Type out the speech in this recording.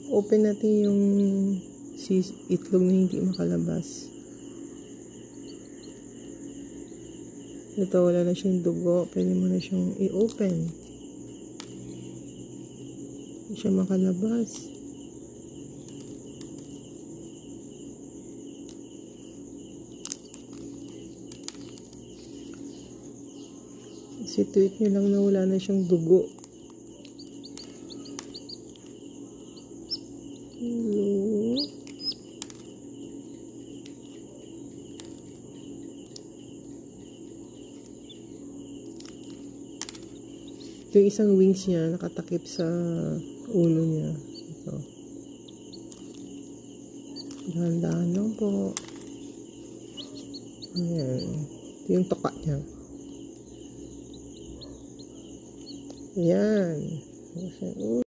Open natin yung itlog na hindi makalabas. Ito, wala na siyang dugo. Pwede mo na siyang i-open. Hindi siya makalabas. Situate nyo lang na wala na siyang dugo. Hello. Ito yung isang wings niya, nakatakip sa ulo niya. Ito. Dahan-dahan lang po. Ayan. Ito yung toka niya. Ayan.